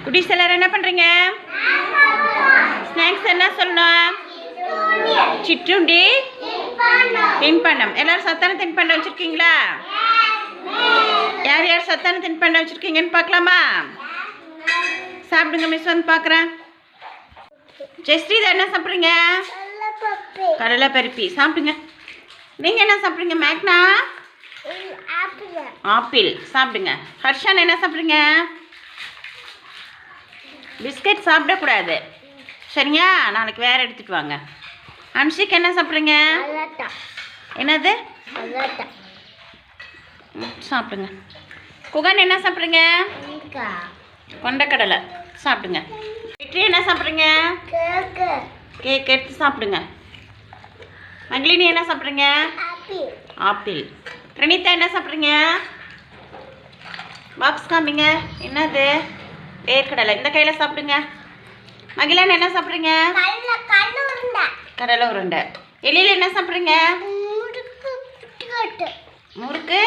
குட்டீஸ் எல்லாரும் என்ன பண்ணுறீங்க? ஸ்நாக்ஸ் என்ன சொல்லணும்? சிற்றுண்டி, தின்பண்டம். எல்லாரும் சத்தான தின்பண்டம் வச்சுருக்கீங்களா? யார் யார் சத்தான தின்பண்டம் வச்சுருக்கீங்கன்னு பார்க்கலாமா? சாப்பிடுங்க, மிஸ் வந்து பார்க்குறேன். ஜெஸ்ரீதா என்ன சாப்பிட்றீங்க? கடலை பருப்பி சாப்பிடுங்க. நீங்கள் என்ன சாப்பிட்றீங்க? மேக்னா ஆப்பிள் சாப்பிடுங்க. ஹர்ஷான் என்ன சாப்பிட்றீங்க? பிஸ்கட் சாப்பிடக்கூடாது, சரிங்க? நாளைக்கு வேறு எடுத்துகிட்டு வாங்க. அன்ஷிக் என்ன சாப்பிட்றீங்க? என்னது? சாப்பிடுங்க. குகன் என்ன சாப்பிட்றீங்க? கொண்டக்கடலை சாப்பிடுங்க. வெற்றி என்ன சாப்பிட்றீங்க? கேக் எடுத்து சாப்பிடுங்க. மகிழினி என்ன சாப்பிட்றீங்க? ஆப்பிள். பிரணீதா என்ன சாப்பிட்றீங்க? பாக்ஸ் காமிங்க. என்னது? வேர்க்கடலை. இந்த கையில் சாப்பிடுங்க. மகிழன் என்ன சாப்பிட்றீங்க? கடலை உருண்டை. எலியில் என்ன சாப்பிட்றீங்க? முறுக்கு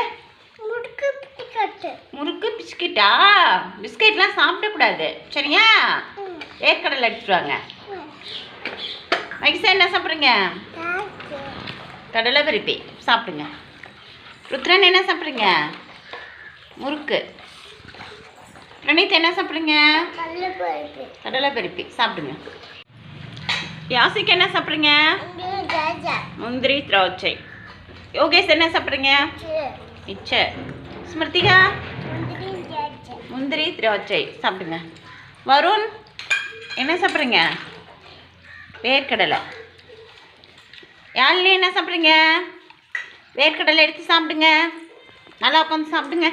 முறுக்கு பிஸ்கட்டா? பிஸ்கெட்லாம் சாப்பிடக்கூடாது, சரியா? வேர்க்கடலை எடுத்துட்டு வாங்க. மகிஷா என்ன சாப்பிட்றீங்க? கடலை பருப்பி சாப்பிடுங்க. ருத்ரன் என்ன சாப்பிட்றீங்க? முறுக்கு. பிரணீத் என்ன சாப்பிட்றீங்க? கடலை பருப்பி சாப்பிடுங்க. யாசிக் என்ன சாப்பிட்றீங்க? முந்திரி திராட்சை. யோகேஷ் என்ன சாப்பிட்றீங்க? மிச்சர். ஸ்மிருதிகா முந்திரி திராட்சை சாப்பிடுங்க. வருண் என்ன சாப்பிட்றீங்க? வேர்க்கடலை. யாழினி என்ன சாப்பிட்றீங்க? வேர்க்கடலை எடுத்து சாப்பிடுங்க. நல்லா உட்காந்து சாப்பிடுங்க.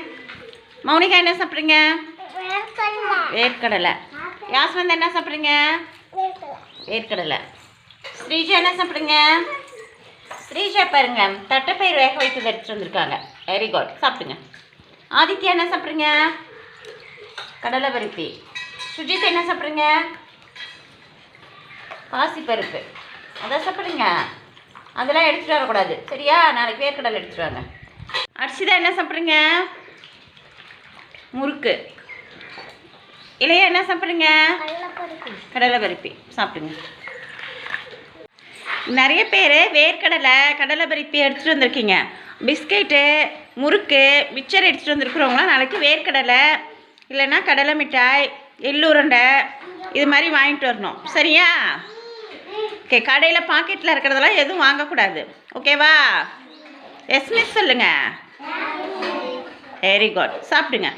மௌனிகா என்ன சாப்பிட்றீங்க? வேர்க்கடலை. யாஸ்வந்த் என்ன சாப்பிட்றீங்க? வேர்க்கடலை. ஸ்ரீஜா என்ன சாப்பிட்றீங்க? ஸ்ரீஜா பாருங்க, தட்டைப்பயிர் வேக வைத்து எடுத்துட்டு வந்திருக்காங்க. வெரி குட், சாப்பிடுங்க. ஆதித்யா என்ன சாப்பிட்றீங்க? கடலை பருப்பி. சுஜித் என்ன சாப்பிட்றீங்க? பாசிப்பருப்பு. அதான் சாப்பிட்றீங்க. அதெல்லாம் எடுத்துகிட்டு வரக்கூடாது, சரியா? நாளைக்கு வேர்க்கடலை எடுத்துகிட்டு வாங்க. அர்ஷிதா என்ன சாப்பிட்றீங்க? முறுக்கு. இளையா என்ன சாப்பிட்றீங்க? கடலை பருப்பி சாப்பிடுங்க. நிறைய பேர் வேர்க்கடலை, கடலை பருப்பி எடுத்துகிட்டு வந்திருக்கீங்க. பிஸ்கெட்டு, முறுக்கு, மிச்சர் எடுத்துகிட்டு வந்துருக்குறவங்களாம் நாளைக்கு வேர்க்கடலை இல்லைன்னா கடலை மிட்டாய், எள்ளுருண்டை இது மாதிரி வாங்கிட்டு வரணும், சரியா? ஓகே. கடையில் பாக்கெட்டில் இருக்கிறதெல்லாம் எதுவும் வாங்கக்கூடாது, ஓகேவா? எஸ் மிஸ் சொல்லுங்கள். வெரி குட், சாப்பிடுங்க.